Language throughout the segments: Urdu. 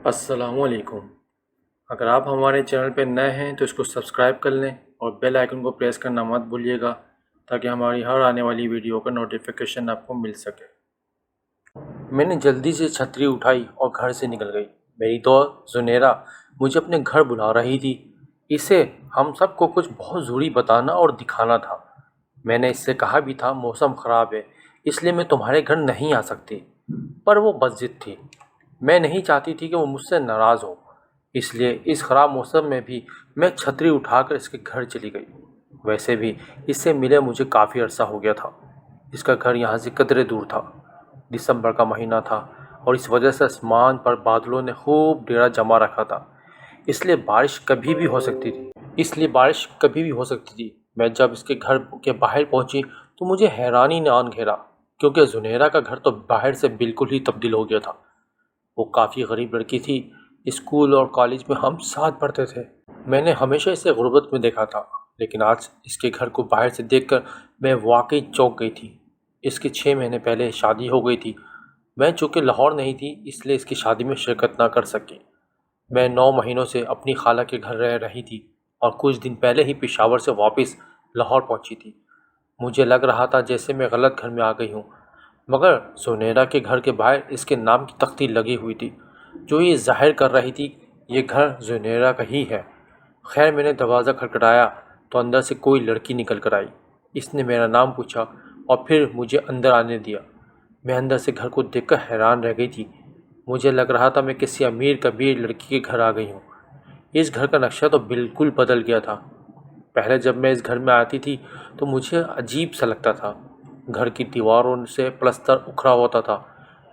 السلام علیکم۔ اگر آپ ہمارے چینل پہ نئے ہیں تو اس کو سبسکرائب کر لیں اور بیل آئیکن کو پریس کرنا مت بھولیے گا تاکہ ہماری ہر آنے والی ویڈیو کا نوٹیفیکیشن آپ کو مل سکے۔ میں نے جلدی سے چھتری اٹھائی اور گھر سے نکل گئی۔ میری دوست زنیرہ مجھے اپنے گھر بلا رہی تھی۔ اسے ہم سب کو کچھ بہت ضروری بتانا اور دکھانا تھا۔ میں نے اس سے کہا بھی تھا موسم خراب ہے اس لیے میں تمہارے گھر نہیں آ سکتی، پر وہ بد ضد تھی۔ میں نہیں چاہتی تھی کہ وہ مجھ سے ناراض ہو، اس لیے اس خراب موسم میں بھی میں چھتری اٹھا کر اس کے گھر چلی گئی۔ ویسے بھی اس سے ملے مجھے کافی عرصہ ہو گیا تھا۔ اس کا گھر یہاں سے قدرے دور تھا۔ دسمبر کا مہینہ تھا اور اس وجہ سے آسمان پر بادلوں نے خوب ڈیرا جما رکھا تھا، اس لیے بارش کبھی بھی ہو سکتی تھی۔ میں جب اس کے گھر کے باہر پہنچی تو مجھے حیرانی نے آن گھیرا، کیونکہ زنیرہ کا گھر تو باہر سے بالکل ہی تبدیل ہو گیا تھا۔ وہ کافی غریب لڑکی تھی۔ اسکول اور کالج میں ہم ساتھ پڑھتے تھے۔ میں نے ہمیشہ اسے غربت میں دیکھا تھا، لیکن آج اس کے گھر کو باہر سے دیکھ کر میں واقعی چونک گئی تھی۔ اس کی 6 مہینے پہلے شادی ہو گئی تھی۔ میں چونکہ لاہور نہیں تھی اس لیے اس کی شادی میں شرکت نہ کر سکی۔ میں 9 مہینوں سے اپنی خالہ کے گھر رہ رہی تھی اور کچھ دن پہلے ہی پشاور سے واپس لاہور پہنچی تھی۔ مجھے لگ رہا تھا جیسے میں غلط گھر میں آ گئی ہوں، مگر زنیرہ کے گھر کے باہر اس کے نام کی تختی لگی ہوئی تھی جو یہ ظاہر کر رہی تھی یہ گھر زنیرہ کا ہی ہے۔ خیر میں نے دروازہ کھٹکھٹایا تو اندر سے کوئی لڑکی نکل کر آئی۔ اس نے میرا نام پوچھا اور پھر مجھے اندر آنے دیا۔ میں اندر سے گھر کو دیکھ کر حیران رہ گئی تھی۔ مجھے لگ رہا تھا میں کسی امیر کبیر لڑکی کے گھر آ گئی ہوں۔ اس گھر کا نقشہ تو بالکل بدل گیا تھا۔ پہلے جب میں اس گھر میں آتی تھی تو مجھے عجیب سا لگتا تھا۔ گھر کی دیواروں سے پلستر اکھڑا ہوتا تھا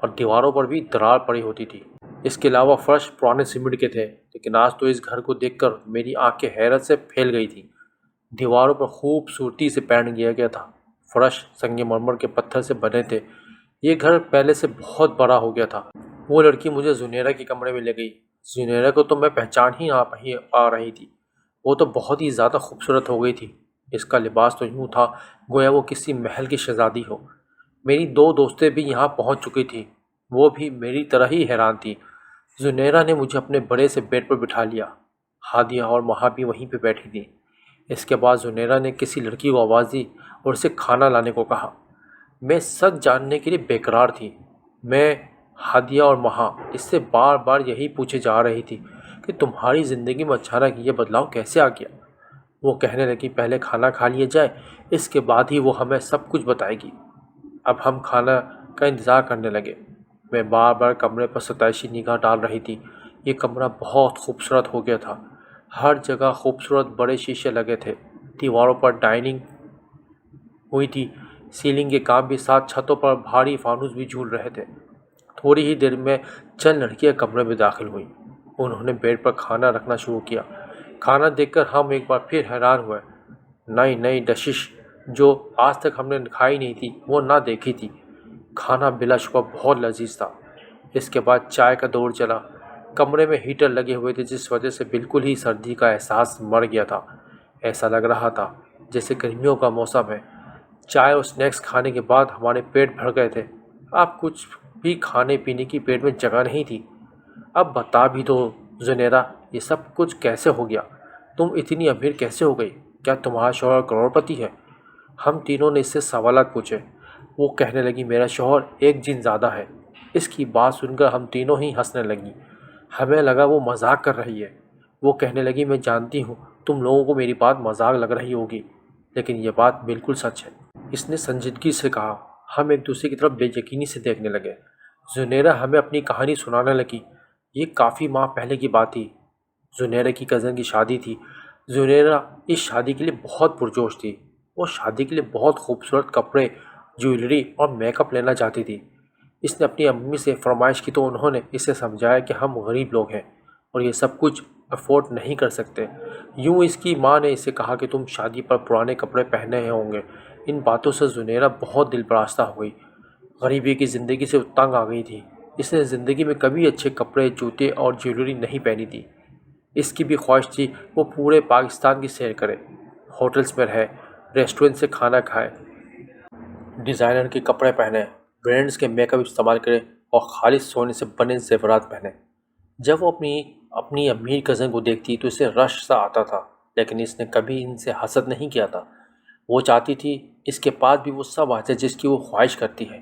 اور دیواروں پر بھی درار پڑی ہوتی تھی۔ اس کے علاوہ فرش پرانے سیمنٹ کے تھے، لیکن آج تو اس گھر کو دیکھ کر میری آنکھیں حیرت سے پھیل گئی تھیں۔ دیواروں پر خوبصورتی سے پینٹ کیا گیا تھا۔ فرش سنگ مرمر کے پتھر سے بنے تھے۔ یہ گھر پہلے سے بہت بڑا ہو گیا تھا۔ وہ لڑکی مجھے زنیرہ کے کمرے میں لے گئی۔ زنیرہ کو تو میں پہچان ہی نہ پا رہی تھی۔ وہ تو بہت ہی زیادہ خوبصورت ہو گئی تھی۔ اس کا لباس تو یوں تھا گویا وہ کسی محل کی شہزادی ہو۔ میری 2 دوستیں بھی یہاں پہنچ چکی تھیں، وہ بھی میری طرح ہی حیران تھیں۔ زنیرہ نے مجھے اپنے بڑے سے بیڈ پر بٹھا لیا۔ ہادیہ اور مہا بھی وہیں پہ بیٹھی تھیں۔ اس کے بعد زنیرہ نے کسی لڑکی کو آواز دی اور اسے کھانا لانے کو کہا۔ میں سچ جاننے کے لیے بےقرار تھی۔ میں، ہادیہ اور مہا اس سے بار بار یہی پوچھے جا رہی تھی کہ تمہاری زندگی میں اچانک یہ بدلاؤ کیسے آ گیا؟ وہ کہنے لگی پہلے کھانا کھا لیا جائے، اس کے بعد ہی وہ ہمیں سب کچھ بتائے گی۔ اب ہم کھانا کا انتظار کرنے لگے۔ میں بار بار کمرے پر ستائشی نگاہ ڈال رہی تھی۔ یہ کمرہ بہت خوبصورت ہو گیا تھا۔ ہر جگہ خوبصورت بڑے شیشے لگے تھے۔ دیواروں پر ڈائننگ ہوئی تھی، سیلنگ کے کام بھی ساتھ، چھتوں پر بھاری فانوس بھی جھول رہے تھے۔ تھوڑی ہی دیر میں چند لڑکیاں کمرے میں داخل ہوئیں۔ انہوں نے بیڈ پر کھانا رکھنا شروع کیا۔ کھانا دیکھ کر ہم ایک بار پھر حیران ہوئے۔ نئی نئی ڈشز جو آج تک ہم نے کھائی نہیں تھی وہ نہ دیکھی تھی۔ کھانا بلا شبہ بہت لذیذ تھا۔ اس کے بعد چائے کا دور چلا۔ کمرے میں ہیٹر لگے ہوئے تھے جس وجہ سے بالکل ہی سردی کا احساس مر گیا تھا۔ ایسا لگ رہا تھا جیسے گرمیوں کا موسم ہے۔ چائے اور سنیکس کھانے کے بعد ہمارے پیٹ بھر گئے تھے۔ اب کچھ بھی کھانے پینے کی پیٹ میں جگہ نہیں تھی۔ اب بتا بھی دو زنیرہ یہ سب کچھ کیسے ہو گیا؟ تم اتنی امیر کیسے ہو گئی؟ کیا تمہارا شوہر کروڑ پتی ہے؟ ہم تینوں نے اس سے سوالات پوچھے۔ وہ کہنے لگی میرا شوہر ایک جن زیادہ ہے۔ اس کی بات سن کر ہم تینوں ہی ہنسنے لگیں۔ ہمیں لگا وہ مذاق کر رہی ہے۔ وہ کہنے لگی میں جانتی ہوں تم لوگوں کو میری بات مذاق لگ رہی ہوگی، لیکن یہ بات بالکل سچ ہے۔ اس نے سنجیدگی سے کہا۔ ہم ایک دوسرے کی طرف بے یقینی سے دیکھنے لگے۔ زنیرہ ہمیں اپنی کہانی سنانے لگی۔ یہ کافی ماہ پہلے کی بات تھی۔ زنیرہ کی کزن کی شادی تھی۔ زنیرہ اس شادی کے لیے بہت پرجوش تھی۔ وہ شادی کے لیے بہت خوبصورت کپڑے، جویلری اور میک اپ لینا چاہتی تھی۔ اس نے اپنی امی سے فرمائش کی تو انہوں نے اسے سمجھایا کہ ہم غریب لوگ ہیں اور یہ سب کچھ افورڈ نہیں کر سکتے۔ یوں اس کی ماں نے اسے کہا کہ تم شادی پر پرانے کپڑے پہنے ہوں گے۔ ان باتوں سے زنیرہ بہت دل براستہ ہو گئی۔ غریبی کی زندگی سے تنگ آ گئی تھی۔ اس نے زندگی میں کبھی اچھے کپڑے، جوتے اور جویلری نہیں پہنی تھی۔ اس کی بھی خواہش تھی وہ پورے پاکستان کی سیر کرے، ہوٹلز میں رہے، ریسٹورنٹ سے کھانا کھائے، ڈیزائنر کے کپڑے پہنے، برینڈز کے میک اپ استعمال کرے اور خالص سونے سے بنے زیورات پہنے۔ جب وہ اپنی اپنی امیر کزن کو دیکھتی تو اسے رش سا آتا تھا، لیکن اس نے کبھی ان سے حسد نہیں کیا تھا۔ وہ چاہتی تھی اس کے پاس بھی وہ سب آ جائے جس کی وہ خواہش کرتی ہے۔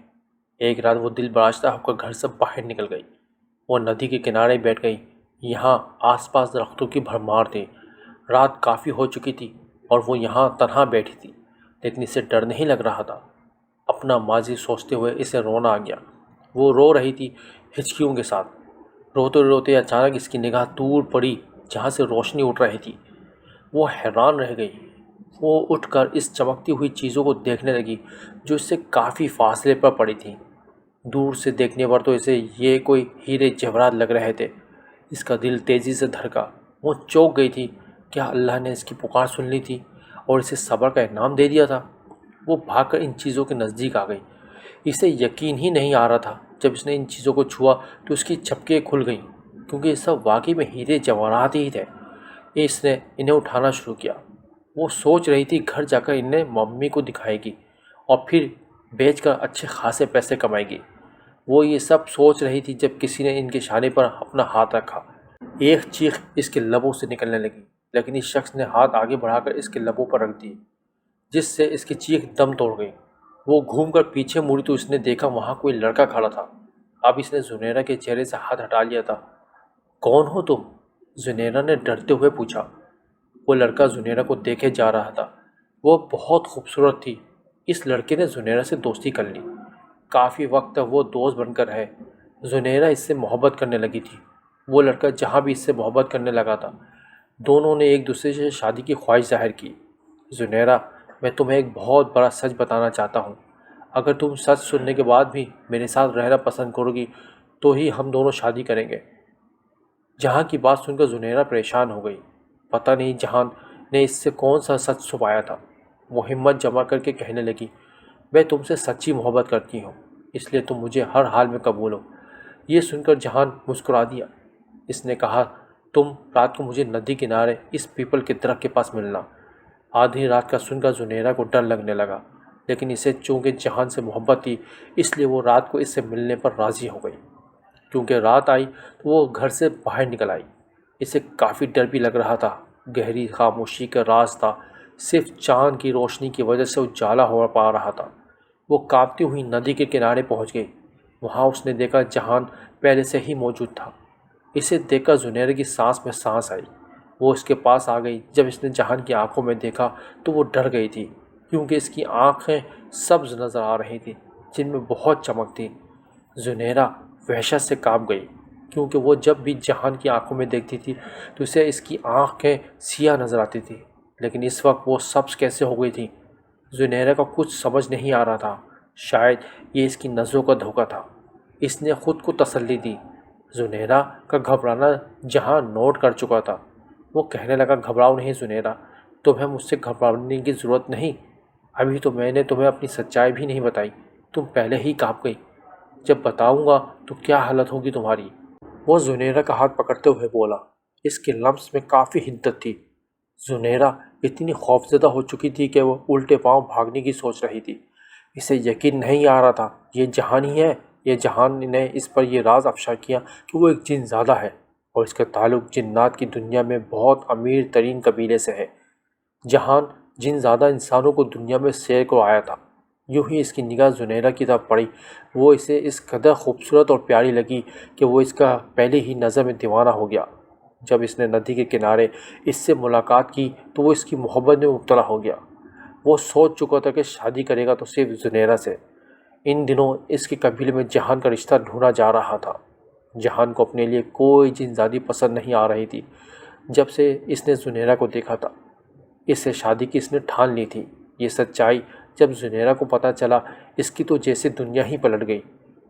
ایک رات وہ دل براشتہ ہو کر گھر سے باہر نکل گئی۔ وہ ندی کے کنارے بیٹھ گئی۔ یہاں آس پاس درختوں کی بھرمار تھی۔ رات کافی ہو چکی تھی اور وہ یہاں تنہا بیٹھی تھی، لیکن اسے ڈر نہیں لگ رہا تھا۔ اپنا ماضی سوچتے ہوئے اسے رونا آ گیا۔ وہ رو رہی تھی ہچکیوں کے ساتھ۔ روتے روتے اچانک اس کی نگاہ دور پڑی جہاں سے روشنی اٹھ رہی تھی۔ وہ حیران رہ گئی۔ وہ اٹھ کر اس چمکتی ہوئی چیزوں کو دیکھنے لگی جو اس سے کافی فاصلے پر پڑی تھیں۔ دور سے دیکھنے پر تو اسے یہ کوئی ہیرے جواہرات لگ رہے تھے۔ اس کا دل تیزی سے دھڑکا۔ وہ چونک گئی تھی۔ کیا اللہ نے اس کی پکار سن لی تھی اور اسے صبر کا انعام دے دیا تھا؟ وہ بھاگ کر ان چیزوں کے نزدیک آ گئی۔ اسے یقین ہی نہیں آ رہا تھا۔ جب اس نے ان چیزوں کو چھوا تو اس کی جھپکیں کھل گئیں، کیونکہ یہ سب واقعی میں ہیرے جواہرات ہی تھے۔ اس نے انہیں اٹھانا شروع کیا۔ وہ سوچ رہی تھی گھر جا کر انہیں ممی کو دکھائے گی اور پھر بیچ کر اچھے خاصے پیسے کمائے گی۔ وہ یہ سب سوچ رہی تھی جب کسی نے ان کے شانے پر اپنا ہاتھ رکھا۔ ایک چیخ اس کے لبوں سے نکلنے لگی، لیکن اس شخص نے ہاتھ آگے بڑھا کر اس کے لبوں پر رکھ دی، جس سے اس کی چیخ دم توڑ گئی۔ وہ گھوم کر پیچھے مڑی تو اس نے دیکھا وہاں کوئی لڑکا کھڑا تھا۔ اب اس نے زنیرہ کے چہرے سے ہاتھ ہٹا لیا تھا۔ کون ہو تم؟ زنیرہ نے ڈرتے ہوئے پوچھا۔ وہ لڑکا زنیرہ کو دیکھے جا رہا تھا۔ وہ بہت خوبصورت تھی۔ اس لڑکے نے زنیرہ سے دوستی کر لی۔ کافی وقت تک وہ دوست بن کر رہے۔ زنیرہ اس سے محبت کرنے لگی تھی۔ وہ لڑکا جہاں بھی اس سے محبت کرنے لگا تھا، دونوں نے ایک دوسرے سے شادی کی خواہش ظاہر کی۔ زنیرہ، میں تمہیں ایک بہت بڑا سچ بتانا چاہتا ہوں۔ اگر تم سچ سننے کے بعد بھی میرے ساتھ رہنا پسند کرو گی تو ہی ہم دونوں شادی کریں گے۔ جہاں کی بات سن کر زنیرہ پریشان ہو گئی۔ پتہ نہیں جہان نے اس سے کون سا سچ چھپایا تھا۔ وہ ہمت جمع کر کے کہنے لگی، میں تم سے سچی محبت کرتی ہوں، اس لیے تم مجھے ہر حال میں قبول ہو۔ یہ سن کر جہان مسکرا دیا۔ اس نے کہا، تم رات کو مجھے ندی کنارے اس پیپل کے درخت کے پاس ملنا۔ آدھی رات کا سن کر زنیرہ کو ڈر لگنے لگا، لیکن اسے چونکہ جہان سے محبت تھی اس لیے وہ رات کو اس سے ملنے پر راضی ہو گئی۔ کیونکہ رات آئی تو وہ گھر سے باہر نکل آئی۔ اسے کافی ڈر بھی لگ رہا تھا۔ گہری خاموشی کا راز تھا، صرف چاند کی روشنی کی وجہ سے اجالا ہو پا رہا تھا۔ وہ کانپتی ہوئی ندی کے کنارے پہنچ گئی۔ وہاں اس نے دیکھا جہان پہلے سے ہی موجود تھا۔ اسے دیکھ کر زنیرہ کی سانس میں سانس آئی۔ وہ اس کے پاس آ گئی۔ جب اس نے جہان کی آنکھوں میں دیکھا تو وہ ڈر گئی تھی، کیونکہ اس کی آنکھیں سبز نظر آ رہی تھیں جن میں بہت چمک تھی۔ زنیرہ وحشت سے کانپ گئی، کیونکہ وہ جب بھی جہان کی آنکھوں میں دیکھتی تھی تو اسے اس کی آنکھیں سیاہ نظر آتی تھی، لیکن اس وقت وہ سبز کیسے ہو گئی تھی؟ زنیرہ کا کچھ سمجھ نہیں آ رہا تھا۔ شاید یہ اس کی نظروں کا دھوکہ تھا۔ اس نے خود کو تسلی دی۔ زنیرہ کا گھبرانا جہاں نوٹ کر چکا تھا۔ وہ کہنے لگا، گھبراؤ نہیں زنیرہ، تمہیں مجھ سے گھبرانے کی ضرورت نہیں۔ ابھی تو میں نے تمہیں اپنی سچائی بھی نہیں بتائی، تم پہلے ہی کانپ گئی۔ جب بتاؤں گا تو کیا حالت ہوگی تمہاری؟ وہ زنیرہ کا ہاتھ پکڑتے ہوئے بولا۔ اس کے لمس میں کافی حدت تھی۔ زنیرہ اتنی خوفزدہ ہو چکی تھی کہ وہ الٹے پاؤں بھاگنے کی سوچ رہی تھی۔ اسے یقین نہیں آ رہا تھا، یہ جہان ہی ہے۔ یہ جہان نے اس پر یہ راز افشا کیا کہ وہ ایک جن زادہ ہے اور اس کا تعلق جنات کی دنیا میں بہت امیر ترین قبیلے سے ہے۔ جہان جن زادہ انسانوں کو دنیا میں سیر کو آیا تھا۔ یوں ہی اس کی نگاہ زنیرہ کی طرف پڑی۔ وہ اسے اس قدر خوبصورت اور پیاری لگی کہ وہ اس کا پہلے ہی نظر میں دیوانہ ہو گیا۔ جب اس نے ندی کے کنارے اس سے ملاقات کی تو وہ اس کی محبت میں مبتلا ہو گیا۔ وہ سوچ چکا تھا کہ شادی کرے گا تو صرف زنیرہ سے۔ ان دنوں اس کے قبیلے میں جہان کا رشتہ ڈھونڈا جا رہا تھا۔ جہان کو اپنے لیے کوئی جن زادی پسند نہیں آ رہی تھی۔ جب سے اس نے زنیرہ کو دیکھا تھا، اس سے شادی کی اس نے ٹھان لی تھی۔ یہ سچائی جب زنیرہ کو پتہ چلا، اس کی تو جیسے دنیا ہی پلٹ گئی۔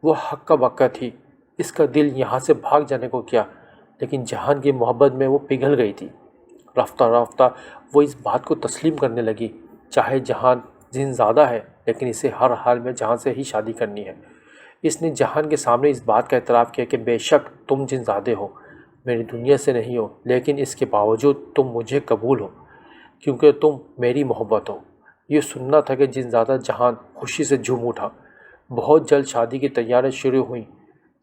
وہ ہکا بکا تھی۔ اس کا دل یہاں سے بھاگ جانے کو کیا، لیکن جہان کی محبت میں وہ پگھل گئی تھی۔ رفتہ رفتہ وہ اس بات کو تسلیم کرنے لگی، چاہے جہان جن زادہ ہے لیکن اسے ہر حال میں جہان سے ہی شادی کرنی ہے۔ اس نے جہان کے سامنے اس بات کا اعتراف کیا کہ بے شک تم جن زادے ہو، میری دنیا سے نہیں ہو، لیکن اس کے باوجود تم مجھے قبول ہو کیونکہ تم میری محبت ہو۔ یہ سننا تھا کہ جن زادہ جہان خوشی سے جھوم اٹھا۔ بہت جلد شادی کی تیاریاں شروع ہوئیں۔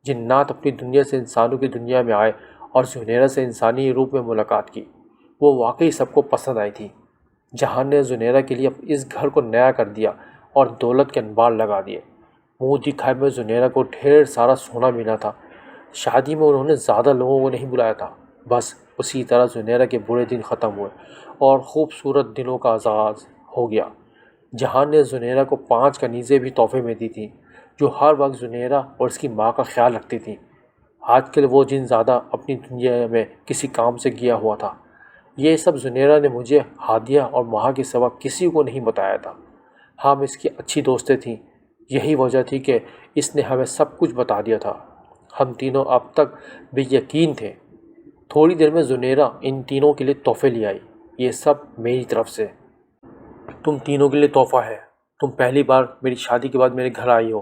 جنات اپنی دنیا سے انسانوں کی دنیا میں آئے اور زنیرہ سے انسانی روپ میں ملاقات کی۔ وہ واقعی سب کو پسند آئی تھی۔ جہان نے زنیرہ کے لیے اس گھر کو نیا کر دیا اور دولت کے انبار لگا دیے۔ منہ دکھائے میں زنیرہ کو ڈھیر سارا سونا ملا تھا۔ شادی میں انہوں نے زیادہ لوگوں کو نہیں بلایا تھا۔ بس اسی طرح زنیرہ کے برے دن ختم ہوئے اور خوبصورت دنوں کا آغاز ہو گیا۔ جہان نے زنیرہ کو 5 کنیزیں بھی تحفے میں دی تھیں، جو ہر وقت زنیرہ اور اس کی ماں کا خیال رکھتی تھیں۔ آج کل وہ جن زیادہ اپنی دنیا میں کسی کام سے گیا ہوا تھا۔ یہ سب زنیرہ نے مجھے، ہادیہ اور مہا کے سوا کسی کو نہیں بتایا تھا۔ ہم اس کی اچھی دوستیں تھیں۔ یہی وجہ تھی کہ اس نے ہمیں سب کچھ بتا دیا تھا۔ ہم تینوں اب تک بے یقین تھے۔ تھوڑی دیر میں زنیرہ ان تینوں کے لیے تحفے لے آئی۔ یہ سب میری طرف سے۔ تم تینوں کے لیے تحفہ ہے۔ تم پہلی بار میری شادی کے بعد میرے گھر آئی ہو۔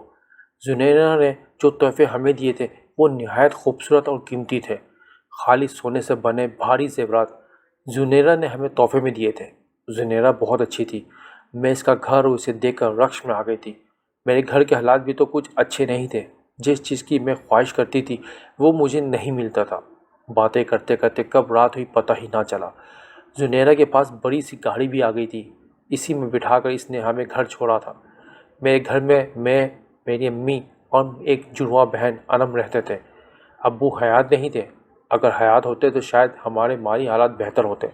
زنیرہ نے جو تحفے ہمیں دیے تھے وہ نہایت خوبصورت اور قیمتی تھے۔ خالص سونے سے بنے بھاری زیورات زنیرہ نے ہمیں تحفے میں دیے تھے۔ زنیرہ بہت اچھی تھی۔ میں اس کا گھر اور اسے دیکھ کر رقص میں آ گئی تھی۔ میرے گھر کے حالات بھی تو کچھ اچھے نہیں تھے۔ جس چیز کی میں خواہش کرتی تھی وہ مجھے نہیں ملتا تھا۔ باتیں کرتے کرتے کب رات ہوئی پتہ ہی نہ چلا۔ زنیرہ کے پاس بڑی سی گاڑی بھی آ گئی تھی۔ اسی میں بٹھا کر اس نے ہمیں گھر چھوڑا تھا۔ میرے گھر میں میری امی اور ایک جڑواں بہن انم رہتے تھے۔ ابو حیات نہیں تھے۔ اگر حیات ہوتے تو شاید ہمارے مالی حالات بہتر ہوتے۔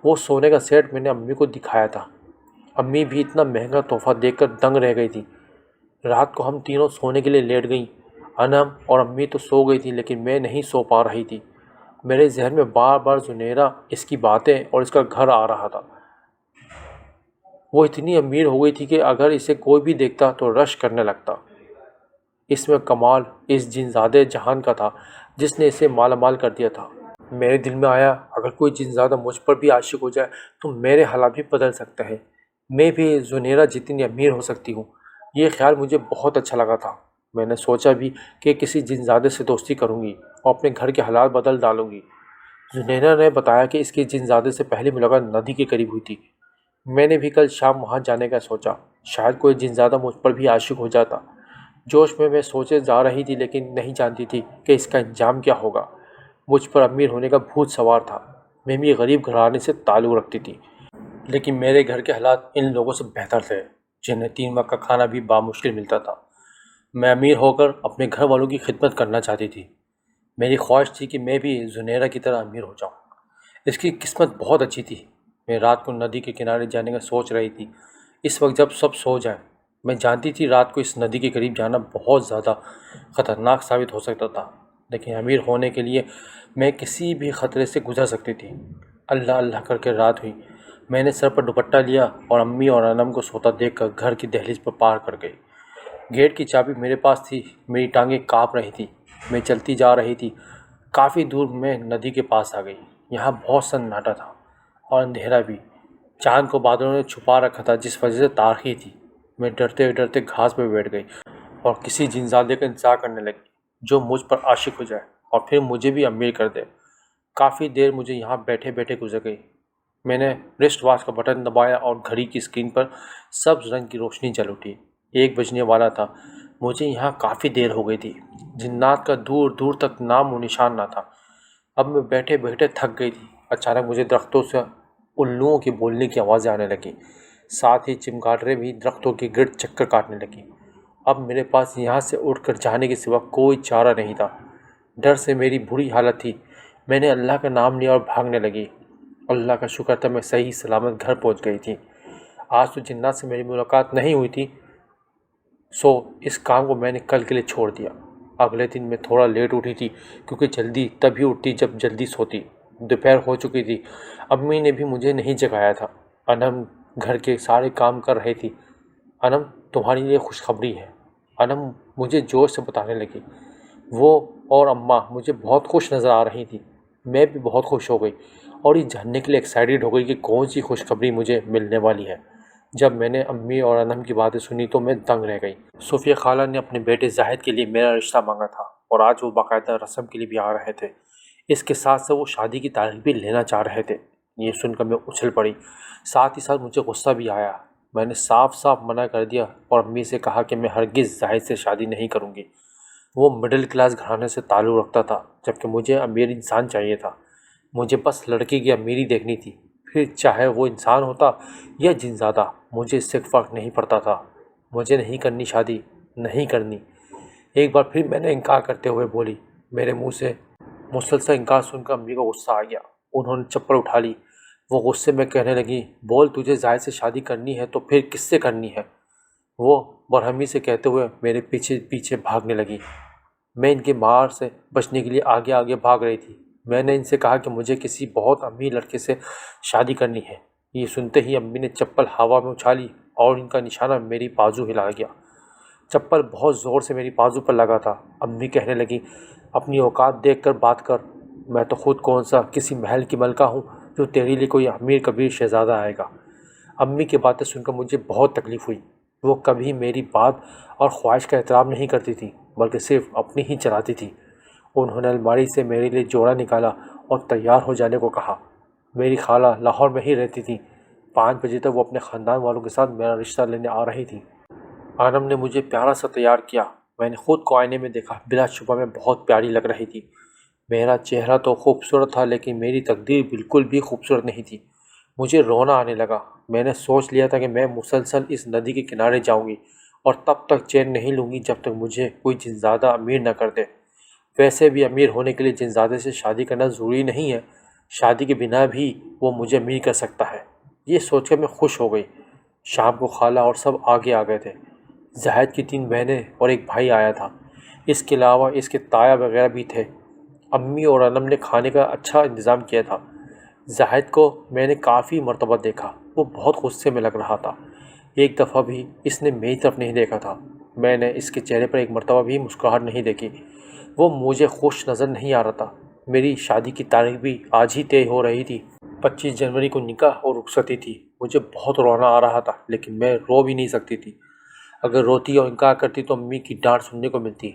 وہ سونے کا سیٹ میں نے امی کو دکھایا تھا۔ امی بھی اتنا مہنگا تحفہ دیکھ کر دنگ رہ گئی تھی۔ رات کو ہم تینوں سونے کے لیے لیٹ گئیں۔ انم اور امی تو سو گئی تھی لیکن میں نہیں سو پا رہی تھی۔ میرے ذہن میں بار بار زنیرہ، اس کی باتیں اور اس کا گھر آ رہا تھا۔ وہ اتنی امیر ہو گئی تھی کہ اگر اسے کوئی بھی دیکھتا تو رش کرنے لگتا۔ اس میں کمال اس جن زادے جہان کا تھا جس نے اسے مالا مال کر دیا تھا۔ میرے دل میں آیا اگر کوئی جن زادہ مجھ پر بھی عاشق ہو جائے تو میرے حالات بھی بدل سکتے ہیں۔ میں بھی زنیرہ جتنی امیر ہو سکتی ہوں۔ یہ خیال مجھے بہت اچھا لگا تھا۔ میں نے سوچا بھی کہ کسی جن زادے سے دوستی کروں گی اور اپنے گھر کے حالات بدل ڈالوں گی۔ زنیرہ نے بتایا کہ اس کی جن زادے سے پہلی ملاقات ندی کے قریب ہوئی تھی۔ میں نے بھی کل شام وہاں جانے کا سوچا۔ شاید کوئی جن زادہ مجھ پر بھی عاشق ہو جاتا۔ جوش میں سوچے جا رہی تھی لیکن نہیں جانتی تھی کہ اس کا انجام کیا ہوگا۔ مجھ پر امیر ہونے کا بھوت سوار تھا۔ میں بھی غریب گھرانے سے تعلق رکھتی تھی لیکن میرے گھر کے حالات ان لوگوں سے بہتر تھے جنہیں 3 وقت کا کھانا بھی بامشکل ملتا تھا۔ میں امیر ہو کر اپنے گھر والوں کی خدمت کرنا چاہتی تھی۔ میری خواہش تھی کہ میں بھی زنیرہ کی طرح امیر ہو جاؤں۔ اس کی قسمت بہت اچھی تھی۔ میں رات کو ندی کے کنارے جانے کا سوچ رہی تھی، اس وقت جب سب سو جائیں۔ میں جانتی تھی رات کو اس ندی کے قریب جانا بہت زیادہ خطرناک ثابت ہو سکتا تھا، لیکن امیر ہونے کے لیے میں کسی بھی خطرے سے گزر سکتی تھی۔ اللہ اللہ کر کے رات ہوئی۔ میں نے سر پر دوپٹہ لیا اور امی اور انم کو سوتا دیکھ کر گھر کی دہلیز پر پار کر گئی۔ گیٹ کی چابی میرے پاس تھی۔ میری ٹانگیں کانپ رہی تھیں۔ میں چلتی جا رہی تھی۔ کافی دور میں ندی کے پاس آ گئی۔ یہاں بہت سناٹا تھا اور اندھیرا بھی۔ چاند کو بادلوں نے چھپا رکھا تھا جس وجہ سے تاریکی تھی۔ میں ڈرتے ڈرتے گھاس پہ بیٹھ گئی اور کسی جنزادے کا انتظار کرنے لگی جو مجھ پر عاشق ہو جائے اور پھر مجھے بھی امیر کر دے۔ کافی دیر مجھے یہاں بیٹھے بیٹھے گزر گئی۔ میں نے رسٹ واچ کا بٹن دبایا اور گھڑی کی اسکرین پر سبز رنگ کی روشنی جل اٹھی۔ 1 بجنے والا تھا۔ مجھے یہاں کافی دیر ہو گئی تھی۔ جنات کا دور دور تک نام و نشان نہ تھا۔ اب میں بیٹھے بیٹھے تھک گئی تھی۔ اچانک مجھے درختوں سے الوؤں کی بولنے کی آوازیں آنے لگیں۔ ساتھ ہی چمگاڈریں بھی درختوں کے گرد چکر کاٹنے لگیں۔ اب میرے پاس یہاں سے اٹھ کر جانے کے سوا کوئی چارہ نہیں تھا۔ ڈر سے میری بری حالت تھی۔ میں نے اللہ کا نام لیا اور بھاگنے لگی۔ اللہ کا شکر تھا میں صحیح سلامت گھر پہنچ گئی تھی۔ آج تو جنات سے میری ملاقات نہیں ہوئی تھی، سو اس کام کو میں نے کل کے لیے چھوڑ دیا۔ اگلے دن میں تھوڑا لیٹ اٹھی تھی کیونکہ جلدی تبھی اٹھتی جب جلدی سوتی۔ دوپہر ہو چکی تھی۔ امی نے بھی مجھے نہیں جگایا تھا۔ انم گھر کے سارے کام کر رہی تھی۔ انم تمہارے لیے خوشخبری ہے، انم مجھے جوش سے بتانے لگی۔ وہ اور اماں مجھے بہت خوش نظر آ رہی تھی۔ میں بھی بہت خوش ہو گئی اور یہ جاننے کے لیے ایکسائٹیڈ ہو گئی کہ کون سی خوشخبری مجھے ملنے والی ہے۔ جب میں نے امی اور انم کی باتیں سنی تو میں دنگ رہ گئی۔ صوفیہ خالہ نے اپنے بیٹے زاہد کے لیے میرا رشتہ مانگا تھا اور آج وہ باقاعدہ رسم کے لیے بھی آ رہے تھے۔ اس کے ساتھ ساتھ وہ شادی کی تاریخ بھی لینا چاہ رہے تھے۔ یہ سن کر میں اچھل پڑی۔ ساتھ ہی ساتھ مجھے غصہ بھی آیا۔ میں نے صاف صاف منع کر دیا اور امی سے کہا کہ میں ہرگز زاہد سے شادی نہیں کروں گی۔ وہ مڈل کلاس گھرانے سے تعلق رکھتا تھا، جبکہ مجھے امیر انسان چاہیے تھا۔ مجھے بس لڑکی کی امیری دیکھنی تھی، پھر چاہے وہ انسان ہوتا یا جن زادہ، مجھے اس سے فرق نہیں پڑتا تھا۔ مجھے نہیں کرنی شادی، نہیں کرنی۔ ایک بار پھر میں نے انکار کرتے ہوئے بولی۔ میرے منہ سے مسلسل انکار سن کر امی کو غصہ آ گیا۔ انہوں نے چپل اٹھا لی۔ وہ غصے میں کہنے لگی، بول، تجھے زاہد سے شادی کرنی ہے تو پھر کس سے کرنی ہے؟ وہ برہمی سے کہتے ہوئے میرے پیچھے پیچھے بھاگنے لگی۔ میں ان کی مار سے بچنے کے لیے آگے آگے بھاگ رہی تھی۔ میں نے ان سے کہا کہ مجھے کسی بہت امیر لڑکے سے شادی کرنی ہے۔ یہ سنتے ہی امی نے چپل ہوا میں اچھالی اور ان کا نشانہ میری بازو ہلا گیا۔ چپل بہت زور سے میری بازو پر لگا تھا۔ امی کہنے لگی، اپنی اوقات دیکھ کر بات کر۔ میں تو خود کون سا کسی محل کی ملکہ ہوں جو تیرے لیے کوئی امیر کبیر شہزادہ آئے گا۔ امی کی باتیں سن کر مجھے بہت تکلیف ہوئی۔ وہ کبھی میری بات اور خواہش کا احترام نہیں کرتی تھی، بلکہ صرف اپنی ہی چلاتی تھی۔ انہوں نے الماری سے میرے لیے جوڑا نکالا اور تیار ہو جانے کو کہا۔ میری خالہ لاہور میں ہی رہتی تھی۔ 5 بجے تک وہ اپنے خاندان والوں کے ساتھ میرا رشتہ لینے آ رہی تھی۔ انم نے مجھے پیارا سا تیار کیا۔ میں نے خود کو آئینے میں دیکھا، بلا شبہ میں بہت پیاری لگ رہی تھی۔ میرا چہرہ تو خوبصورت تھا، لیکن میری تقدیر بالکل بھی خوبصورت نہیں تھی۔ مجھے رونا آنے لگا۔ میں نے سوچ لیا تھا کہ میں مسلسل اس ندی کے کنارے جاؤں گی اور تب تک چین نہیں لوں گی جب تک مجھے کوئی جنزادہ امیر نہ کر دے۔ ویسے بھی امیر ہونے کے لیے جنزادے سے شادی کرنا ضروری نہیں ہے، شادی کے بنا بھی وہ مجھے امیر کر سکتا ہے۔ یہ سوچ کر میں خوش ہو گئی۔ شام کو خالہ اور سب آگے آ گئے تھے۔ زاہد کی 3 بہنیں اور ایک بھائی آیا تھا۔ اس کے علاوہ اس کے تایا وغیرہ بھی تھے۔ امی اور انم نے کھانے کا اچھا انتظام کیا تھا۔ زاہد کو میں نے کافی مرتبہ دیکھا۔ وہ بہت غصے میں لگ رہا تھا۔ ایک دفعہ بھی اس نے میری طرف نہیں دیکھا تھا۔ میں نے اس کے چہرے پر ایک مرتبہ بھی مسکراہٹ نہیں دیکھی۔ وہ مجھے خوش نظر نہیں آ رہا تھا۔ میری شادی کی تاریخ بھی آج ہی طے ہو رہی تھی۔ 25 جنوری کو نکاح اور رخصتی تھی۔ مجھے بہت رونا آ رہا تھا، لیکن میں رو بھی نہیں سکتی تھی۔ اگر روتی اور انکار کرتی تو امی کی ڈانٹ سننے کو ملتی۔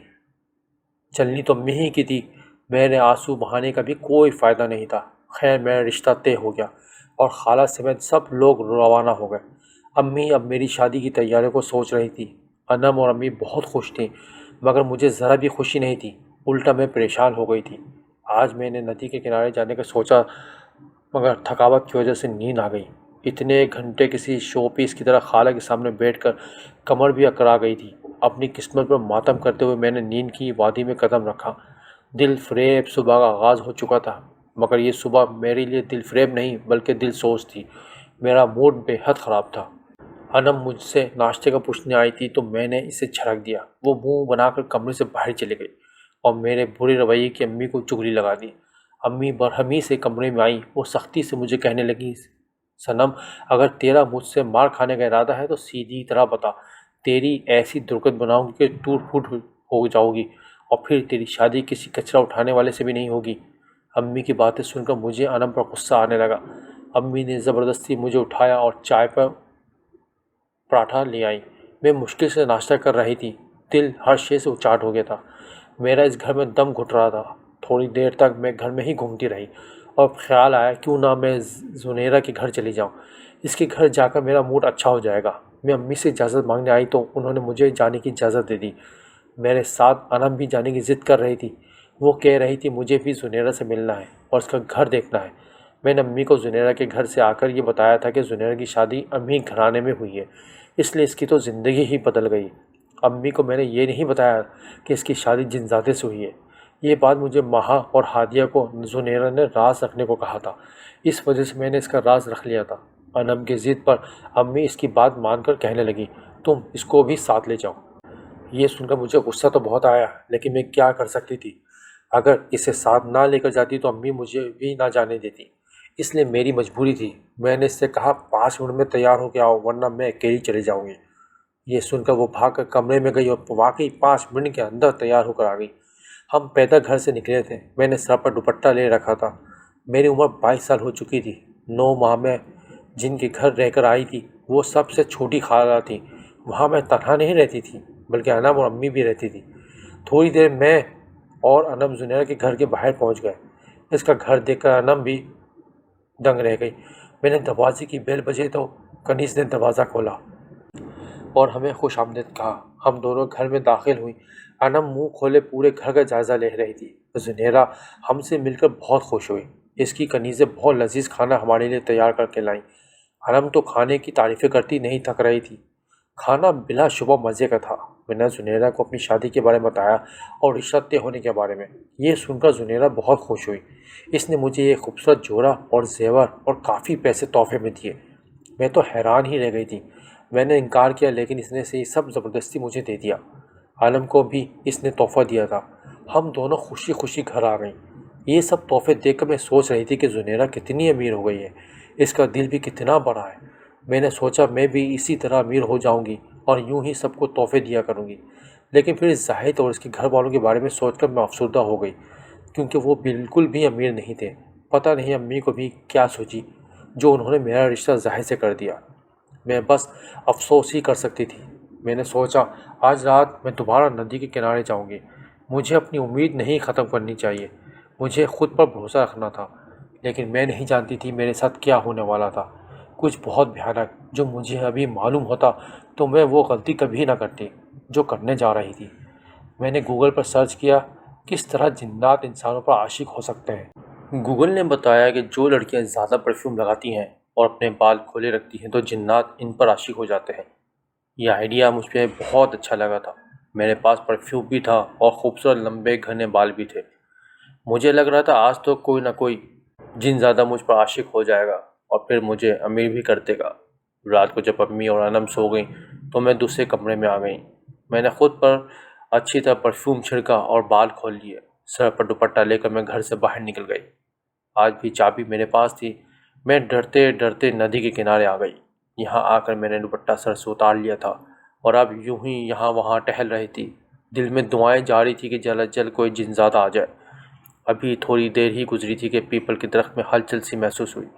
چلنی تو امی ہی کی تھی۔ میرے آنسو بہانے کا بھی کوئی فائدہ نہیں تھا۔ خیر، میرا رشتہ طے ہو گیا اور خالہ سمیت سب لوگ روانہ ہو گئے۔ امی اب میری شادی کی تیاریوں کو سوچ رہی تھی۔ انم اور امی بہت خوش تھیں، مگر مجھے ذرا بھی خوشی نہیں تھی، الٹا میں پریشان ہو گئی تھی۔ آج میں نے ندی کے کنارے جانے کا سوچا، مگر تھکاوٹ کی وجہ سے نیند آ گئی۔ اتنے گھنٹے کسی شو پیس کی طرح خالہ کے سامنے بیٹھ کر کمر بھی اکڑا گئی تھی۔ اپنی قسمت پر ماتم کرتے ہوئے میں نے نیند کی وادی میں قدم رکھا۔ دل فریب صبح کا آغاز ہو چکا تھا، مگر یہ صبح میرے لیے دل فریب نہیں بلکہ دل سوز تھی۔ میرا موڈ بے حد خراب تھا۔ انم مجھ سے ناشتے کا پوچھنے آئی تھی تو میں نے اسے جھڑک دیا۔ وہ منہ بنا کر کمرے سے باہر چلی گئی اور میرے برے رویے کی امی کو چغلی لگا دی۔ امی برہمی سے کمرے میں آئیں۔ وہ سختی سے مجھے کہنے لگی، صنم، اگر تیرا مجھ سے مار کھانے کا ارادہ ہے تو سیدھی طرح بتا۔ تیری ایسی درگت بناؤں گی کہ ٹوٹ پھوٹ ہو جاؤ گی، اور پھر تیری شادی کسی کچرا اٹھانے والے سے بھی نہیں ہوگی۔ امی کی باتیں سن کر مجھے انم پر غصہ آنے لگا۔ امی نے زبردستی مجھے اٹھایا اور چائے پر پراٹھا لے آئی۔ میں مشکل سے ناشتہ کر رہی تھی۔ دل ہر شے سے اچاٹ ہو گیا تھا۔ میرا اس گھر میں دم گھٹ رہا تھا۔ تھوڑی دیر تک میں گھر میں ہی گھومتی رہی اور خیال آیا کیوں نہ میں زنیرہ کے گھر چلی جاؤں۔ اس کے گھر جا کر میرا موڈ اچھا ہو جائے گا۔ میں امی سے اجازت مانگنے آئی تو انہوں نے مجھے جانے کی اجازت دے دی۔ میرے ساتھ انم بھی جانے کی ضد کر رہی تھی۔ وہ کہہ رہی تھی مجھے بھی زنیرہ سے ملنا ہے اور اس کا گھر دیکھنا ہے۔ میں نے امی کو زنیرہ کے گھر سے آ کر یہ بتایا تھا کہ زنیرہ کی شادی امیر گھرانے میں ہوئی ہے، اس لیے اس کی تو زندگی ہی بدل گئی۔ امی کو میں نے یہ نہیں بتایا کہ اس کی شادی جنزادے سے ہوئی ہے۔ یہ بات مجھے مہا اور ہادیہ کو زنیرہ نے راز رکھنے کو کہا تھا، اس وجہ سے میں نے اس کا راز رکھ لیا تھا۔ انم کی ضد پر امی اس کی بات مان کر کہنے لگی، تم اس کو بھی ساتھ لے جاؤ۔ یہ سن کر مجھے غصہ تو بہت آیا، لیکن میں کیا کر سکتی تھی؟ اگر اسے ساتھ نہ لے کر جاتی تو امی مجھے بھی نہ جانے دیتی، اس لیے میری مجبوری تھی۔ میں نے اس سے کہا 5 منٹ میں تیار ہو کے آؤ ورنہ میں اکیلی چلی جاؤں گی۔ یہ سن کر وہ بھاگ کر کمرے میں گئی اور واقعی 5 منٹ کے اندر تیار ہو کر آ گئی۔ ہم پیدل گھر سے نکلے تھے۔ میں نے سر پر دوپٹہ لے رکھا تھا۔ میری عمر 22 سال ہو چکی تھی۔ 9 ماہ میں جن کے گھر رہ کر آئی تھی وہ سب سے چھوٹی خالہ تھی۔ وہاں میں تنہا نہیں رہتی تھی بلکہ انم اور امی بھی رہتی تھی۔ تھوڑی دیر میں اور انم زنیرہ کے گھر کے باہر پہنچ گئے۔ اس کا گھر دیکھ کر انم بھی دنگ رہ گئی۔ میں نے دروازے کی بیل بجے تو کنیز نے دروازہ کھولا اور ہمیں خوش آمدید کہا۔ ہم دونوں گھر میں داخل ہوئیں۔ انم منہ کھولے پورے گھر کا جائزہ لے رہی تھی۔ زنیرہ ہم سے مل کر بہت خوش ہوئی۔ اس کی کنیزیں بہت لذیذ کھانا ہمارے لیے تیار کر کے لائیں۔ انم تو کھانے کی تعریفیں کرتی نہیں تھک رہی تھی۔ کھانا بلا شبہ مزے کا تھا۔ میں نے زنیرہ کو اپنی شادی کے بارے میں بتایا اور رشتہ طے ہونے کے بارے میں۔ یہ سن کر زنیرہ بہت خوش ہوئی۔ اس نے مجھے ایک خوبصورت جوڑا اور زیور اور کافی پیسے تحفے میں دیے۔ میں تو حیران ہی رہ گئی تھی۔ میں نے انکار کیا لیکن اس نے سے یہ سب زبردستی مجھے دے دیا۔ عالم کو بھی اس نے تحفہ دیا تھا۔ ہم دونوں خوشی خوشی گھر آ گئیں۔ یہ سب تحفے دیکھ کر میں سوچ رہی تھی کہ زنیرہ کتنی امیر ہو گئی ہے، اس کا دل بھی کتنا بڑا ہے۔ میں نے سوچا میں بھی اسی طرح امیر ہو جاؤں گی اور یوں ہی سب کو تحفے دیا کروں گی۔ لیکن پھر زاہد اور اس کے گھر والوں کے بارے میں سوچ کر میں افسردہ ہو گئی، کیونکہ وہ بالکل بھی امیر نہیں تھے۔ پتہ نہیں امی کو بھی کیا سوچی جو انہوں نے میرا رشتہ زاہد سے کر دیا۔ میں بس افسوس ہی کر سکتی تھی۔ میں نے سوچا آج رات میں دوبارہ ندی کے کنارے جاؤں گی۔ مجھے اپنی امید نہیں ختم کرنی چاہیے، مجھے خود پر بھروسہ رکھنا تھا۔ لیکن میں نہیں جانتی تھی میرے ساتھ کیا ہونے والا تھا، کچھ بہت بھیانک جو مجھے ابھی معلوم ہوتا تو میں وہ غلطی کبھی نہ کرتی جو کرنے جا رہی تھی۔ میں نے گوگل پر سرچ کیا کس طرح جنات انسانوں پر عاشق ہو سکتے ہیں۔ گوگل نے بتایا کہ جو لڑکیاں زیادہ پرفیوم لگاتی ہیں اور اپنے بال کھولے رکھتی ہیں تو جنات ان پر عاشق ہو جاتے ہیں۔ یہ آئیڈیا مجھ پہ بہت اچھا لگا تھا۔ میرے پاس پرفیوم بھی تھا اور خوبصورت لمبے گھنے بال بھی تھے۔ مجھے لگ رہا تھا آج تو کوئی نہ کوئی جن زیادہ مجھ پر عاشق ہو جائے گا اور پھر مجھے امیر بھی کر دے گا۔ رات کو جب امی اور انم سو گئیں تو میں دوسرے کمرے میں آ گئی۔ میں نے خود پر اچھی طرح پرفیوم چھڑکا اور بال کھول لیے۔ سر پر دوپٹہ لے کر میں گھر سے باہر نکل گئی۔ آج بھی چابی میرے پاس تھی۔ میں ڈرتے ڈرتے ندی کے کنارے آ گئی۔ یہاں آ کر میں نے دوپٹہ سر سے اتار لیا تھا اور اب یوں ہی یہاں وہاں ٹہل رہی تھی۔ دل میں دعائیں جاری تھی کہ جلد از جلد کوئی جنزادہ آ جائے۔ ابھی تھوڑی دیر ہی گزری تھی کہ پیپل کے درخت میں ہلچل سی محسوس ہوئی۔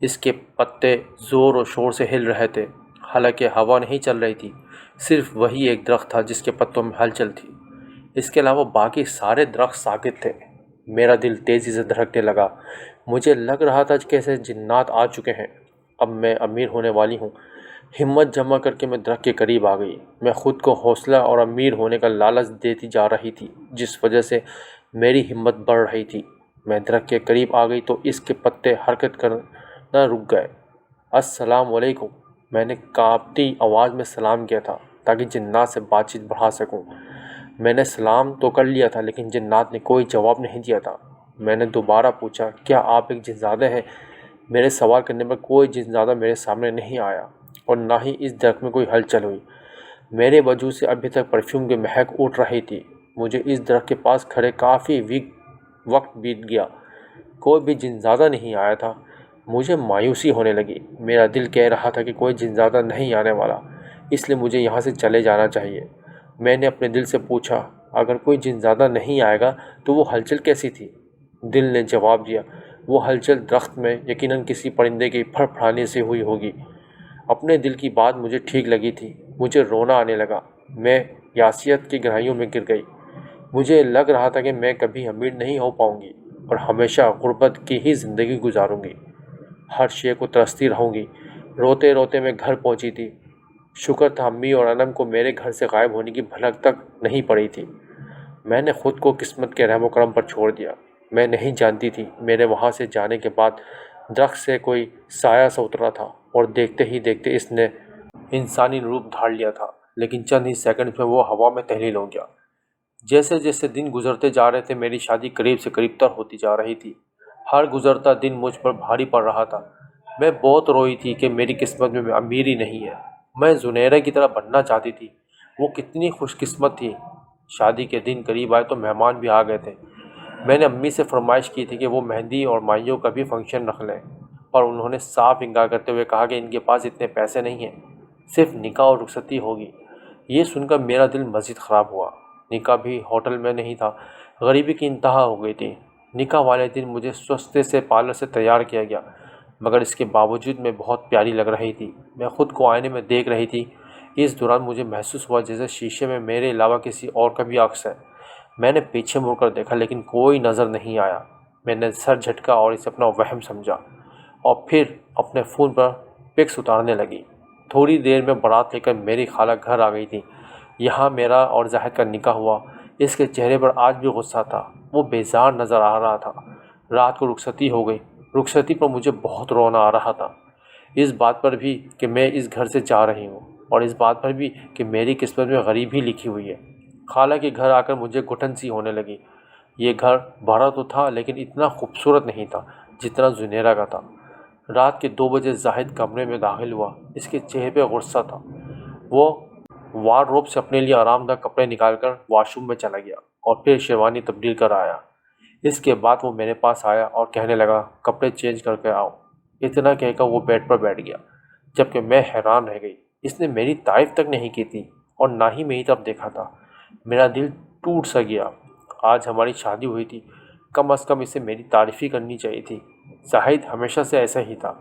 اس کے پتے زور اور شور سے ہل رہے تھے، حالانکہ ہوا نہیں چل رہی تھی۔ صرف وہی ایک درخت تھا جس کے پتوں میں ہلچل تھی۔ اس کے علاوہ باقی سارے درخت ساکت تھے۔ میرا دل تیزی سے دھڑکنے لگا۔ مجھے لگ رہا تھا کہ کیسے جنات آ چکے ہیں۔ اب میں امیر ہونے والی ہوں۔ ہمت جمع کر کے میں درخت کے قریب آ گئی۔ میں خود کو حوصلہ اور امیر ہونے کا لالچ دیتی جا رہی تھی، جس وجہ سے میری ہمت بڑھ رہی تھی۔ میں درخت کے قریب آ گئی تو اس کے پتے حرکت کرنا رک گئے۔ السلام علیکم، میں نے کانپتی آواز میں سلام کیا تھا تاکہ جنات سے بات چیت بڑھا سکوں۔ میں نے سلام تو کر لیا تھا لیکن جنات نے کوئی جواب نہیں دیا تھا۔ میں نے دوبارہ پوچھا کیا آپ ایک جنزادہ ہیں؟ میرے سوال کرنے پر کوئی جنزادہ میرے سامنے نہیں آیا اور نہ ہی اس درخت میں کوئی ہلچل ہوئی۔ میرے وجود سے ابھی تک پرفیوم کی مہک اٹھ رہی تھی۔ مجھے اس درخت کے پاس کھڑے کافی وقت بیت گیا، کوئی بھی جنزادہ نہیں آیا تھا۔ مجھے مایوسی ہونے لگی۔ میرا دل کہہ رہا تھا کہ کوئی جنزادہ نہیں آنے والا، اس لیے مجھے یہاں سے چلے جانا چاہیے۔ میں نے اپنے دل سے پوچھا اگر کوئی جنزادہ نہیں آئے گا تو وہ ہلچل کیسی تھی؟ دل نے جواب دیا وہ ہلچل درخت میں یقیناً کسی پرندے کی پھڑ پھڑانے سے ہوئی ہوگی۔ اپنے دل کی بات مجھے ٹھیک لگی تھی۔ مجھے رونا آنے لگا۔ میں یاسیت کی گہرائیوں میں گر گئی۔ مجھے لگ رہا تھا کہ میں کبھی امیر نہیں ہو پاؤں گی اور ہمیشہ غربت کی ہی زندگی گزاروں گی، ہر شے کو ترستی رہوں گی۔ روتے روتے میں گھر پہنچی تھی۔ شکر تھا امی اور انم کو میرے گھر سے غائب ہونے کی بھنک تک نہیں پڑی تھی۔ میں نے خود کو قسمت کے رحم و کرم پر چھوڑ دیا۔ میں نہیں جانتی تھی میرے وہاں سے جانے کے بعد درخت سے کوئی سایہ سا اترا تھا اور دیکھتے ہی دیکھتے اس نے انسانی روپ دھار لیا تھا، لیکن چند ہی سیکنڈ میں وہ ہوا میں تحلیل ہو گیا۔ جیسے جیسے دن گزرتے جا رہے تھے میری شادی قریب سے قریب تر ہوتی جا رہی تھی۔ ہر گزرتا دن مجھ پر بھاری پڑ رہا تھا۔ میں بہت روئی تھی کہ میری قسمت میں امیری نہیں ہے۔ میں زنیرہ کی طرح بننا چاہتی تھی، وہ کتنی خوش قسمت تھی۔ شادی کے دن قریب آئے تو مہمان بھی آ گئے تھے۔ میں نے امی سے فرمائش کی تھی کہ وہ مہندی اور مائیوں کا بھی فنکشن رکھ لیں، پر انہوں نے صاف انکار کرتے ہوئے کہا کہ ان کے پاس اتنے پیسے نہیں ہیں، صرف نکاح اور رخصتی ہوگی۔ یہ سن کر میرا دل مزید خراب ہوا۔ نکاح بھی ہوٹل میں نہیں تھا۔ غریبی کی انتہا ہو گئی تھی۔ نکاح والے دن مجھے سستے سے پارلر سے تیار کیا گیا، مگر اس کے باوجود میں بہت پیاری لگ رہی تھی۔ میں خود کو آئینے میں دیکھ رہی تھی۔ اس دوران مجھے محسوس ہوا جیسے شیشے میں میرے علاوہ کسی اور کا بھی عکس ہے۔ میں نے پیچھے مڑ کر دیکھا لیکن کوئی نظر نہیں آیا۔ میں نے سر جھٹکا اور اسے اپنا وہم سمجھا اور پھر اپنے فون پر پکس اتارنے لگی۔ تھوڑی دیر میں بارات لے کر میری خالہ گھر آ گئی تھی۔ یہاں میرا اور زاہد کا نکاح ہوا۔ اس کے چہرے پر آج بھی غصہ تھا، وہ بیزار نظر آ رہا تھا۔ رات کو رخصتی ہو گئی۔ رخصتی پر مجھے بہت رونا آ رہا تھا، اس بات پر بھی کہ میں اس گھر سے جا رہی ہوں، اور اس بات پر بھی کہ میری قسمت میں غریبی لکھی ہوئی ہے۔ خالہ کے گھر آ کر مجھے گھٹن سی ہونے لگی۔ یہ گھر بڑا تو تھا لیکن اتنا خوبصورت نہیں تھا جتنا زنیرہ کا تھا۔ رات کے 2 بجے زاہد کمرے میں داخل ہوا۔ اس کے چہرے پہ غصہ تھا۔ وہ وارڈروب سے اپنے لیے آرام دہ کپڑے نکال کر واش روم میں چلا گیا اور پھر شیروانی تبدیل کر آیا۔ اس کے بعد وہ میرے پاس آیا اور کہنے لگا، کپڑے چینج کر کے آؤ۔ اتنا کہہ کر وہ بیڈ پر بیٹھ گیا، جبکہ میں حیران رہ گئی۔ اس نے میری تعریف تک نہیں کی تھی اور نہ ہی میری طرف دیکھا تھا۔ میرا دل ٹوٹ سا گیا۔ آج ہماری شادی ہوئی تھی، کم از کم اسے میری تعریف ہی کرنی چاہیے تھی۔ زاہد ہمیشہ سے ایسا ہی تھا۔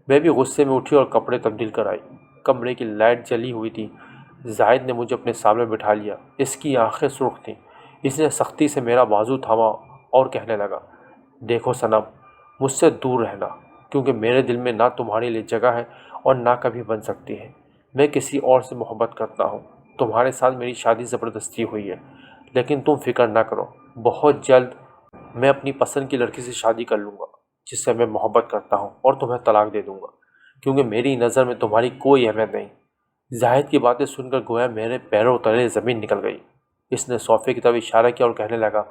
میں بھی غصے میں اٹھی اور کپڑے تبدیل کر آئی۔ کمرے کی لائٹ جلی ہوئی تھی۔ زاہد نے مجھے اپنے سامنے بٹھا لیا۔ اس کی آنکھیں سرخ تھیں۔ اس نے سختی سے میرا بازو تھاما اور کہنے لگا، دیکھو صنم، مجھ سے دور رہنا، کیونکہ میرے دل میں نہ تمہارے لیے جگہ ہے اور نہ کبھی بن سکتی ہے۔ میں کسی اور سے محبت کرتا ہوں۔ تمہارے ساتھ میری شادی زبردستی ہوئی ہے، لیکن تم فکر نہ کرو، بہت جلد میں اپنی پسند کی لڑکی سے شادی کر لوں گا جس سے میں محبت کرتا ہوں، اور تمہیں طلاق دے دوں گا، کیونکہ میری نظر میں تمہاری کوئی اہمیت نہیں۔ زاہد کی باتیں سن کر گویا میرے پیروں تلے زمین نکل گئی۔ اس نے صوفے کی طرف اشارہ کیا اور کہنے لگا،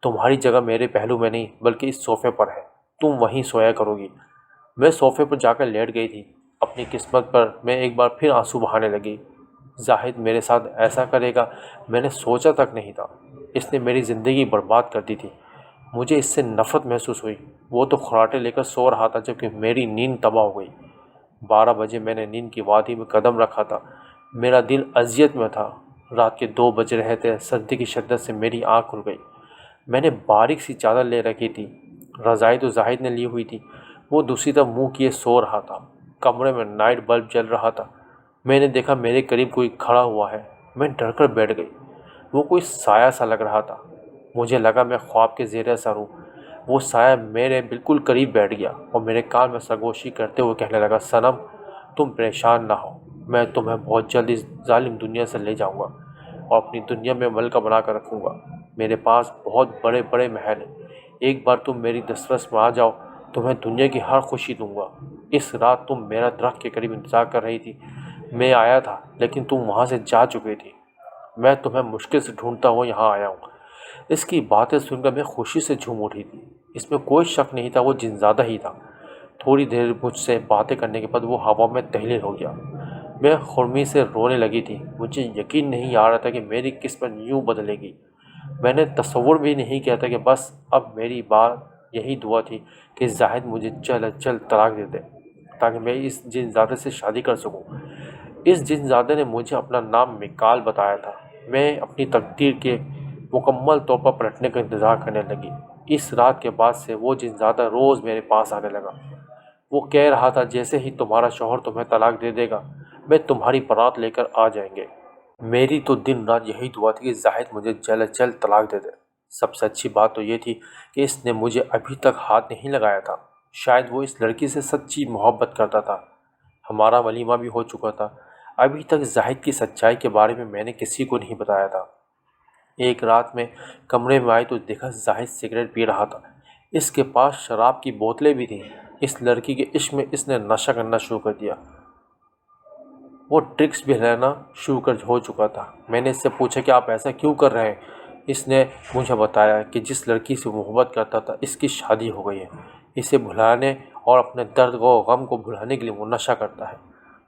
تمہاری جگہ میرے پہلو میں نہیں بلکہ اس صوفے پر ہے، تم وہیں سویا کرو گی۔ میں صوفے پر جا کر لیٹ گئی تھی۔ اپنی قسمت پر میں ایک بار پھر آنسو بہانے لگی۔ زاہد میرے ساتھ ایسا کرے گا میں نے سوچا تک نہیں تھا۔ اس نے میری زندگی برباد کر دی تھی۔ مجھے اس سے نفرت محسوس ہوئی۔ وہ تو خراٹے لے کر سو رہا تھا جبکہ میری نیند تباہ ہو گئی۔ 12 بجے میں نے نیند کی وادی میں قدم رکھا تھا۔ میرا دل اذیت میں تھا۔ رات کے 2 بج رہے تھے۔ سردی کی شدت سے میری آنکھ کھل گئی۔ میں نے باریک سی چادر لے رکھی تھی۔ رضائی تو زاہد نے لی ہوئی تھی۔ وہ دوسری طرف منہ کیے سو رہا تھا۔ کمرے میں نائٹ بلب جل رہا تھا۔ میں نے دیکھا میرے قریب کوئی کھڑا ہوا ہے۔ میں ڈر کر بیٹھ گئی۔ وہ کوئی سایہ سا لگ رہا تھا۔ مجھے لگا میں خواب کے زیر اثر ہوں۔ وہ سایہ میرے بالکل قریب بیٹھ گیا اور میرے کان میں سرگوشی کرتے ہوئے کہنے لگا، صنم، تم پریشان نہ ہو، میں تمہیں بہت جلد اس ظالم دنیا سے لے جاؤں گا اور اپنی دنیا میں ملکہ بنا کر رکھوں گا۔ میرے پاس بہت بڑے بڑے محل ہیں۔ ایک بار تم میری دسترس میں آ جاؤ، تمہیں دنیا کی ہر خوشی دوں گا۔ اس رات تم میرا درخت کے قریب انتظار کر رہی تھی۔ میں آیا تھا لیکن تم وہاں سے جا چکی تھی۔ میں تمہیں مشکل سے ڈھونڈتا ہوا یہاں آیا ہوں۔ اس کی باتیں سن کر میں خوشی سے جھوم اٹھی تھی۔ اس میں کوئی شک نہیں تھا، وہ جنزادہ ہی تھا۔ تھوڑی دیر مجھ سے باتیں کرنے کے بعد وہ ہوا میں تحلیل ہو گیا۔ میں خرمی سے رونے لگی تھی۔ مجھے یقین نہیں آ رہا تھا کہ میری قسمت یوں بدلے گی۔ میں نے تصور بھی نہیں کیا تھا کہ بس اب میری بات یہی دعا تھی کہ زاہد مجھے جلد از جلد طلاق دے دے تاکہ میں اس جنزادے سے شادی کر سکوں۔ اس جنزادے نے مجھے اپنا نام مکال بتایا تھا۔ میں اپنی تقدیر کے مکمل طور پر پلٹنے کا انتظار کرنے لگی۔ اس رات کے بعد سے وہ جنزادہ روز میرے پاس آنے لگا۔ وہ کہہ رہا تھا، جیسے ہی تمہارا شوہر تمہیں طلاق دے دے گا میں تمہاری بارات لے کر آ جائیں گے۔ میری تو دن رات یہی دعا تھی کہ زاہد مجھے جلد از جلد طلاق دے دے۔ سب سے اچھی بات تو یہ تھی کہ اس نے مجھے ابھی تک ہاتھ نہیں لگایا تھا۔ شاید وہ اس لڑکی سے سچی محبت کرتا تھا۔ ہمارا ولیمہ بھی ہو چکا تھا۔ ابھی تک زاہد کی سچائی کے بارے میں میں نے کسی کو نہیں بتایا تھا۔ ایک رات میں کمرے میں آئی تو دیکھا زاہد سگریٹ پی رہا تھا۔ اس کے پاس شراب کی بوتلیں بھی تھیں۔ اس لڑکی کے عشق میں اس نے نشہ کرنا شروع کر دیا۔ وہ ڈرگس بھی لینا شروع ہو چکا تھا۔ میں نے اس سے پوچھا کہ آپ ایسا کیوں کر رہے ہیں؟ اس نے مجھے بتایا کہ جس لڑکی سے محبت کرتا تھا اس کی شادی ہو گئی ہے۔ اسے بھلانے اور اپنے درد و غم کو بھلانے کے لیے وہ نشہ کرتا ہے۔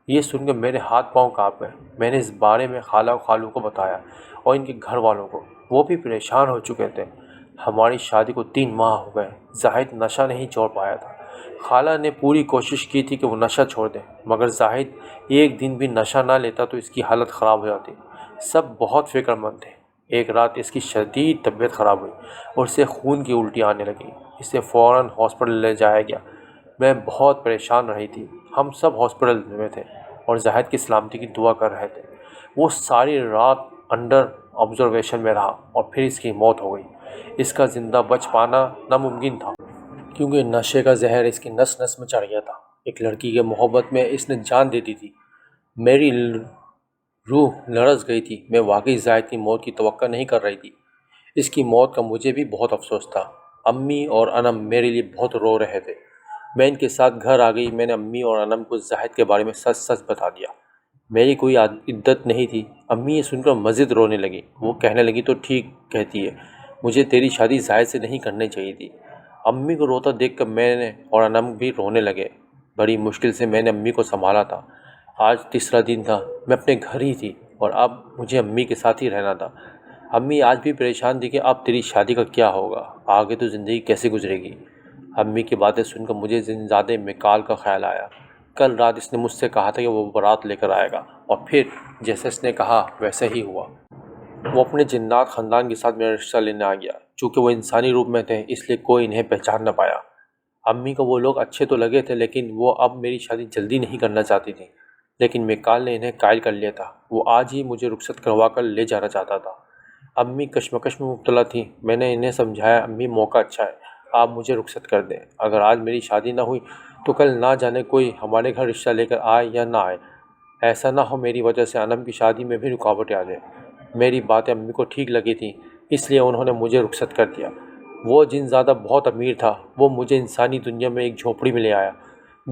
یہ سن کے میرے ہاتھ پاؤں کانپ گئے۔ میں نے اس بارے میں خالہ و خالو کو بتایا اور ان کے گھر والوں کو۔ وہ بھی پریشان ہو چکے تھے۔ ہماری شادی کو 3 ماہ ہو گئے۔ زاہد نشہ نہیں چھوڑ پایا تھا۔ خالہ نے پوری کوشش کی تھی کہ وہ نشہ چھوڑ دے، مگر زاہد ایک دن بھی نشہ نہ لیتا تو اس کی حالت خراب ہو جاتی۔ سب بہت فکر مند تھے۔ ایک رات اس کی شدید طبیعت خراب ہوئی اور اسے خون کی الٹی آنے لگی۔ اسے فوراً ہاسپٹل لے جایا گیا۔ میں بہت پریشان رہی تھی۔ ہم سب ہاسپٹل میں تھے اور زاہد کی سلامتی کی دعا کر رہے تھے۔ وہ ساری رات انڈر آبزرویشن میں رہا اور پھر اس کی موت ہو گئی۔ اس کا زندہ بچ پانا ناممکن تھا کیونکہ نشے کا زہر اس کی نس نس میں چڑھ گیا تھا۔ ایک لڑکی کے محبت میں اس نے جان دے دی تھی۔ میری روح لرز گئی تھی۔ میں واقعی زاہد کی موت کی توقع نہیں کر رہی تھی۔ اس کی موت کا مجھے بھی بہت افسوس تھا۔ امی اور انم میرے لیے بہت رو رہے تھے۔ میں ان کے ساتھ گھر آ گئی۔ میں نے امی اور انم کو زاہد کے بارے میں سچ سچ بتا دیا۔ میری کوئی عدت نہیں تھی۔ امی یہ سن کر مزید رونے لگی۔ وہ کہنے لگی تو ٹھیک کہتی ہے، مجھے تیری شادی زاہد سے نہیں کرنی چاہیے تھی۔ امی کو روتا دیکھ کر میں نے اور انم بھی رونے لگے۔ بڑی مشکل سے میں نے امی کو سنبھالا تھا۔ آج تیسرا دن تھا، میں اپنے گھر ہی تھی اور اب مجھے امی کے ساتھ ہی رہنا تھا۔ امی آج بھی پریشان تھی کہ اب تیری شادی کا کیا ہوگا، آگے تو زندگی کیسے گزرے گی۔ امی کی باتیں سن کر مجھے زندزادے میکال کا خیال آیا۔ کل رات اس نے مجھ سے کہا تھا کہ وہ بارات لے کر آئے گا، اور پھر جیسے اس نے کہا ویسے ہی ہوا۔ وہ اپنے جنات خاندان کے ساتھ میرا رشتہ لینے آ گیا۔ چونکہ وہ انسانی روپ میں تھے اس لیے کوئی انہیں پہچان نہ پایا۔ امی کو وہ لوگ اچھے تو لگے تھے لیکن وہ اب میری شادی جلدی نہیں کرنا چاہتی تھی۔ لیکن میکال نے انہیں قائل کر لیا تھا۔ وہ آج ہی مجھے رخصت کروا کر لے جانا چاہتا تھا۔ امی کشمکش میں مبتلا تھیں۔ میں نے انہیں سمجھایا، امی موقع اچھا ہے، آپ مجھے رخصت کر دیں۔ اگر آج میری شادی نہ ہوئی تو کل نہ جانے کوئی ہمارے گھر رشتہ لے کر آئے یا نہ آئے۔ ایسا نہ ہو میری وجہ سے انم کی شادی میں بھی رکاوٹیں آ جائیں۔ میری باتیں امی کو ٹھیک لگی تھیں، اس لیے انہوں نے مجھے رخصت کر دیا۔ وہ جنزادہ بہت امیر تھا۔ وہ مجھے انسانی دنیا میں ایک جھوپڑی میں لے آیا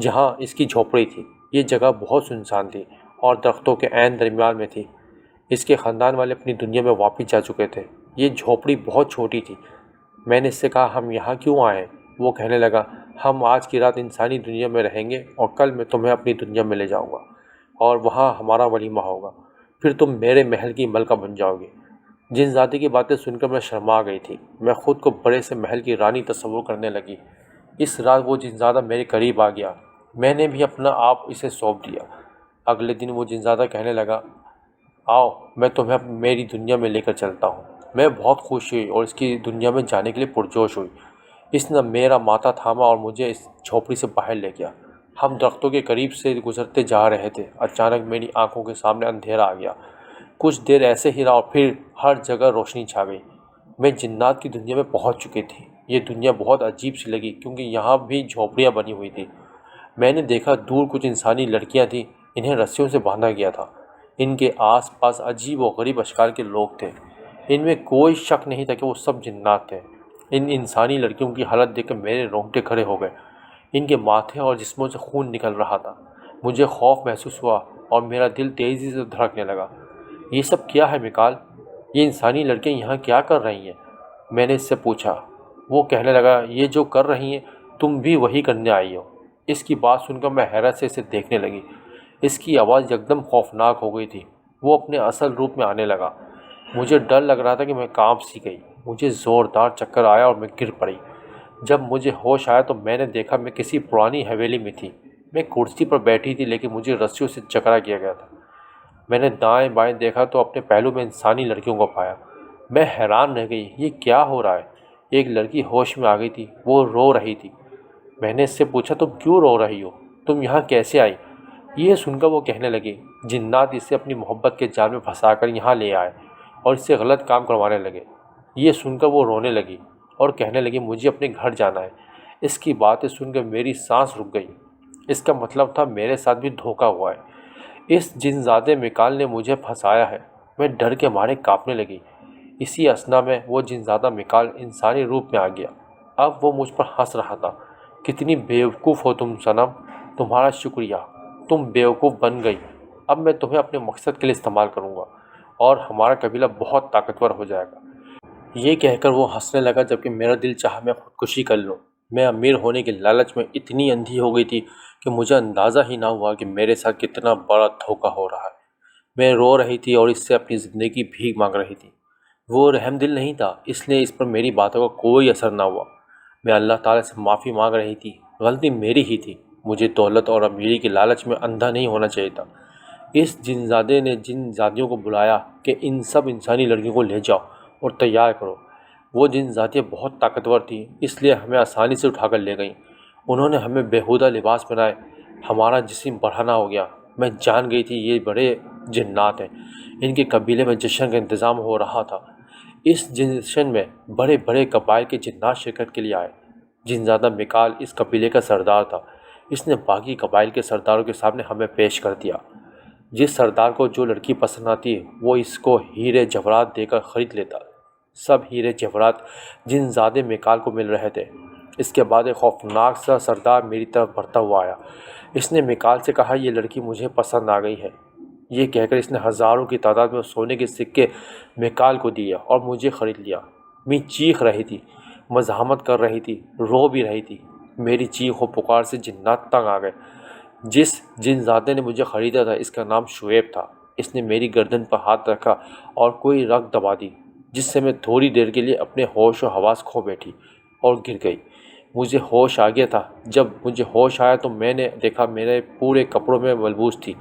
جہاں اس کی جھوپڑی تھی۔ یہ جگہ بہت سنسان تھی اور درختوں کے عین درمیان میں تھی۔ اس کے خاندان والے اپنی دنیا میں واپس جا چکے تھے۔ یہ جھوپڑی بہت چھوٹی تھی۔ میں نے اس سے کہا، ہم یہاں کیوں آئے؟ وہ کہنے لگا، ہم آج کی رات انسانی دنیا میں رہیں گے اور کل میں تمہیں اپنی دنیا میں لے جاؤں گا اور وہاں ہمارا ولیمہ ہوگا، پھر تم میرے محل کی ملکہ بن جاؤ گی۔ جنزادے کی باتیں سن کر میں شرما گئی تھی۔ میں خود کو بڑے سے محل کی رانی تصور کرنے لگی۔ اس رات وہ جنزادہ میرے قریب آ گیا۔ میں نے بھی اپنا آپ اسے سونپ دیا۔ اگلے دن وہ جنزادہ کہنے لگا، آؤ میں تمہیں میری دنیا میں لے کر چلتا ہوں۔ میں بہت خوش ہوئی اور اس کی دنیا میں جانے کے لیے پرجوش ہوئی۔ اس نے میرا ماتھا تھاما اور مجھے اس جھوپڑی سے باہر لے گیا۔ ہم درختوں کے قریب سے گزرتے جا رہے تھے۔ اچانک میری آنکھوں کے سامنے اندھیرا آ گیا۔ کچھ دیر ایسے ہی رہا اور پھر ہر جگہ روشنی چھا گئی۔ میں جنات کی دنیا میں پہنچ چکی تھی۔ یہ دنیا بہت عجیب سی لگی کیونکہ یہاں بھی جھوپڑیاں بنی ہوئی تھیں۔ میں نے دیکھا دور کچھ انسانی لڑکیاں تھیں، انہیں رسیوں سے باندھا گیا تھا۔ ان کے آس پاس عجیب و غریب اشکال کے لوگ تھے۔ ان میں کوئی شک نہیں تھا کہ وہ سب جنات تھے۔ ان انسانی لڑکیوں کی حالت دیکھ کر میرے رونگٹے کھڑے ہو گئے۔ ان کے ماتھے اور جسموں سے خون نکل رہا تھا۔ مجھے خوف محسوس ہوا اور میرا دل تیزی سے دھڑکنے لگا۔ یہ سب کیا ہے میکال؟ یہ انسانی لڑکیاں یہاں کیا کر رہی ہیں؟ میں نے اس سے پوچھا۔ وہ کہنے لگا، یہ جو کر رہی ہیں تم بھی وہی کرنے آئی ہو۔ اس کی بات سن کر میں حیرت سے اسے دیکھنے لگی۔ اس کی آواز یکدم خوفناک ہو گئی تھی۔ وہ اپنے اصل روپ میں آنے لگا۔ مجھے ڈر لگ رہا تھا کہ میں کانپ سی گئی۔ مجھے زوردار چکر آیا اور میں گر پڑی۔ جب مجھے ہوش آیا تو میں نے دیکھا میں کسی پرانی حویلی میں تھی۔ میں کرسی پر بیٹھی تھی لیکن مجھے رسیوں سے جکڑا کیا گیا تھا۔ میں نے دائیں بائیں دیکھا تو اپنے پہلو میں انسانی لڑکیوں کو پایا۔ میں حیران رہ گئی، یہ کیا ہو رہا ہے؟ ایک لڑکی ہوش میں آ گئی تھی، وہ رو رہی تھی۔ میں نے اس سے پوچھا، تم کیوں رو رہی ہو؟ تم یہاں کیسے آئی؟ یہ سن کر وہ کہنے لگی، جنات اسے اپنی محبت کے جال میں پھنسا کر یہاں لے آئے اور اس سے غلط کام کروانے لگے۔ یہ سن کر وہ رونے لگی اور کہنے لگی، مجھے اپنے گھر جانا ہے۔ اس کی باتیں سن کر میری سانس رک گئی۔ اس کا مطلب تھا میرے ساتھ بھی دھوکہ ہوا ہے۔ اس جنزادے میکال نے مجھے پھنسایا ہے۔ میں ڈر کے مارے کانپنے لگی۔ اسی اثنا میں وہ جنزادہ میکال انسانی روپ میں آ گیا۔ اب وہ مجھ پر ہنس رہا تھا۔ کتنی بیوقوف ہو تم صنم، تمہارا شکریہ، تم بیوقوف بن گئی۔ اب میں تمہیں اپنے مقصد کے لیے استعمال کروں گا اور ہمارا قبیلہ بہت طاقتور ہو جائے گا۔ یہ کہہ کر وہ ہنسنے لگا جبکہ میرا دل چاہا میں خودکشی کر لوں۔ میں امیر ہونے کے لالچ میں اتنی اندھی ہو گئی تھی کہ مجھے اندازہ ہی نہ ہوا کہ میرے ساتھ کتنا بڑا دھوکہ ہو رہا ہے۔ میں رو رہی تھی اور اس سے اپنی زندگی کی بھیک مانگ رہی تھی۔ وہ رحم دل نہیں تھا، اس لیے اس پر میری باتوں کا کوئی اثر نہ ہوا۔ میں اللہ تعالیٰ سے معافی مانگ رہی تھی۔ غلطی میری ہی تھی۔ مجھے دولت اور امیری کے لالچ میں اندھا نہیں ہونا چاہیے تھا۔ اس جنزادے نے جنزادیوں کو بلایا کہ ان سب انسانی لڑکیوں کو لے جاؤ اور تیار کرو۔ وہ جنزادیاں بہت طاقتور تھیں، اس لیے ہمیں آسانی سے اٹھا کر لے گئیں۔ انہوں نے ہمیں بیہودہ لباس پہنائے، ہمارا جسم بڑھانا ہو گیا۔ میں جان گئی تھی یہ بڑے جنات ہیں، ان کے قبیلے میں جشن کا انتظام ہو رہا تھا۔ اس جشن میں بڑے بڑے قبائل کے جنات شرکت کے لیے آئے۔ جنزادہ میکال اس قبیلے کا سردار تھا۔ اس نے باقی قبائل کے سرداروں کے سامنے ہمیں پیش کر دیا۔ جس سردار کو جو لڑکی پسند آتی وہ اس کو ہیرے جواہرات دے کر خرید لیتا۔ سب ہیرے جواہرات جن زادے میکال کو مل رہے تھے۔ اس کے بعد ایک خوفناک سا سردار میری طرف بڑھتا ہوا آیا۔ اس نے میکال سے کہا، یہ لڑکی مجھے پسند آ گئی ہے۔ یہ کہہ کر اس نے ہزاروں کی تعداد میں سونے کے سکے میکال کو دیے اور مجھے خرید لیا۔ میں چیخ رہی تھی، مزاحمت کر رہی تھی، رو بھی رہی تھی۔ میری چیخ و پکار سے جنات تنگ آ گئے۔ جس جن زادے نے مجھے خریدا تھا اس کا نام شعیب تھا۔ اس نے میری گردن پر ہاتھ رکھا اور کوئی رگ دبا دی، جس سے میں تھوڑی دیر کے لیے اپنے ہوش و حواس کھو بیٹھی اور گر گئی۔ مجھے ہوش آ گیا تھا۔ جب مجھے ہوش آیا تو میں نے دیکھا میرے پورے کپڑوں میں ملبوس تھی،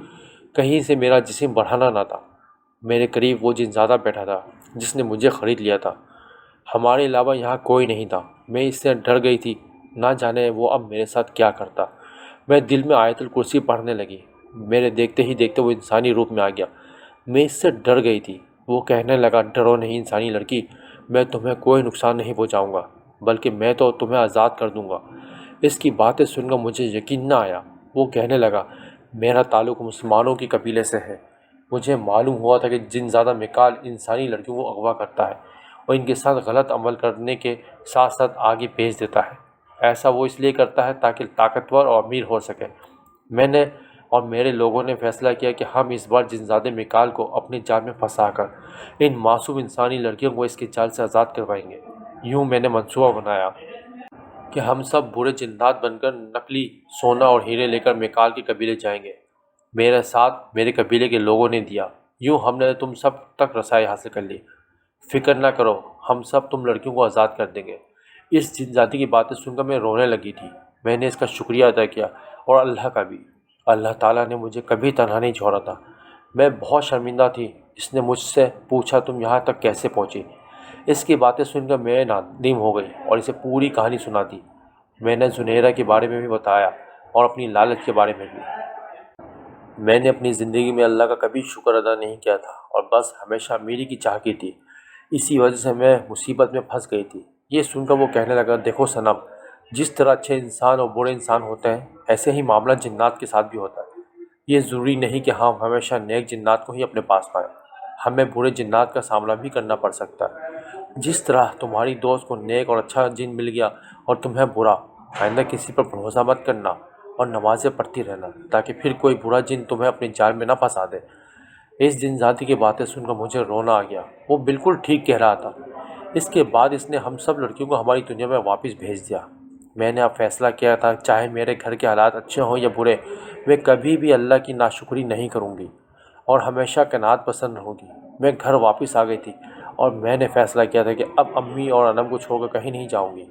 کہیں سے میرا جسم بڑھانا نہ تھا۔ میرے قریب وہ جنزادہ بیٹھا تھا جس نے مجھے خرید لیا تھا۔ ہمارے علاوہ یہاں کوئی نہیں تھا۔ میں اس سے ڈر گئی تھی، نہ جانے وہ اب میرے ساتھ کیا کرتا۔ میں دل میں آیت الکرسی پڑھنے لگی۔ میرے دیکھتے ہی دیکھتے وہ انسانی روپ میں آ گیا۔ میں اس سے ڈر گئی تھی۔ وہ کہنے لگا، ڈرو نہیں انسانی لڑکی، میں تمہیں کوئی نقصان نہیں پہنچاؤں گا، بلکہ میں تو تمہیں آزاد کر دوں گا۔ اس کی باتیں سن کر مجھے یقین نہ آیا۔ وہ کہنے لگا، میرا تعلق مسلمانوں کی قبیلے سے ہے۔ مجھے معلوم ہوا تھا کہ جنزادہ میکال انسانی لڑکیوں کو اغوا کرتا ہے اور ان کے ساتھ غلط عمل کرنے کے ساتھ ساتھ آگے بھیج دیتا ہے۔ ایسا وہ اس لیے کرتا ہے تاکہ طاقتور اور امیر ہو سکے۔ میں نے اور میرے لوگوں نے فیصلہ کیا کہ ہم اس بار جنزادہ میکال کو اپنے جال میں پھنسا کر ان معصوم انسانی لڑکیوں کو اس کے جال سے آزاد کروائیں گے۔ یوں میں نے منصوبہ بنایا کہ ہم سب برے جنات بن کر نقلی سونا اور ہیرے لے کر میکال کے قبیلے جائیں گے۔ میرے ساتھ میرے قبیلے کے لوگوں نے دیا۔ یوں ہم نے تم سب تک رسائی حاصل کر لی۔ فکر نہ کرو، ہم سب تم لڑکیوں کو آزاد کر دیں گے۔ اس جنزادی کی باتیں سن کر میں رونے لگی تھی۔ میں نے اس کا شکریہ ادا کیا اور اللہ کا بھی۔ اللہ تعالیٰ نے مجھے کبھی تنہا نہیں چھوڑا تھا۔ میں بہت شرمندہ تھی۔ اس نے مجھ سے پوچھا، تم یہاں تک کیسے پہنچی؟ اس کی باتیں سن کر میں نادم ہو گئی اور اسے پوری کہانی سنا دی۔ میں نے زنیرہ کے بارے میں بھی بتایا اور اپنی لالچ کے بارے میں بھی۔ میں نے اپنی زندگی میں اللہ کا کبھی شکر ادا نہیں کیا تھا اور بس ہمیشہ امیری کی چاہ کی تھی۔ اسی وجہ سے میں مصیبت میں پھنس گئی تھی۔ یہ سن کر وہ کہنے لگا، دیکھو صنم، جس طرح اچھے انسان اور برے انسان ہوتے ہیں، ایسے ہی معاملہ جنات کے ساتھ بھی ہوتا ہے۔ یہ ضروری نہیں کہ ہم ہمیشہ نیک جنات کو ہی اپنے پاس پائیں، ہمیں برے جنات کا سامنا بھی کرنا پڑ سکتا ہے۔ جس طرح تمہاری دوست کو نیک اور اچھا جن مل گیا اور تمہیں برا، آئندہ کسی پر بھروسہ مت کرنا اور نمازیں پڑھتی رہنا تاکہ پھر کوئی برا جن تمہیں اپنے جال میں نہ پھنسا دے۔ اس جنزادی کی باتیں سن کر مجھے رونا آ گیا۔ وہ بالکل ٹھیک کہہ رہا تھا۔ اس کے بعد اس نے ہم سب لڑکیوں کو ہماری دنیا میں واپس بھیج دیا۔ میں نے اب فیصلہ کیا تھا، چاہے میرے گھر کے حالات اچھے ہوں یا برے، میں کبھی بھی اللہ کی ناشکری نہیں کروں گی اور ہمیشہ قناعت پسند رہوں گی۔ میں گھر واپس آ گئی تھی اور میں نے فیصلہ کیا تھا کہ اب امی اور انم کو چھوڑ کر کہیں نہیں جاؤں گی۔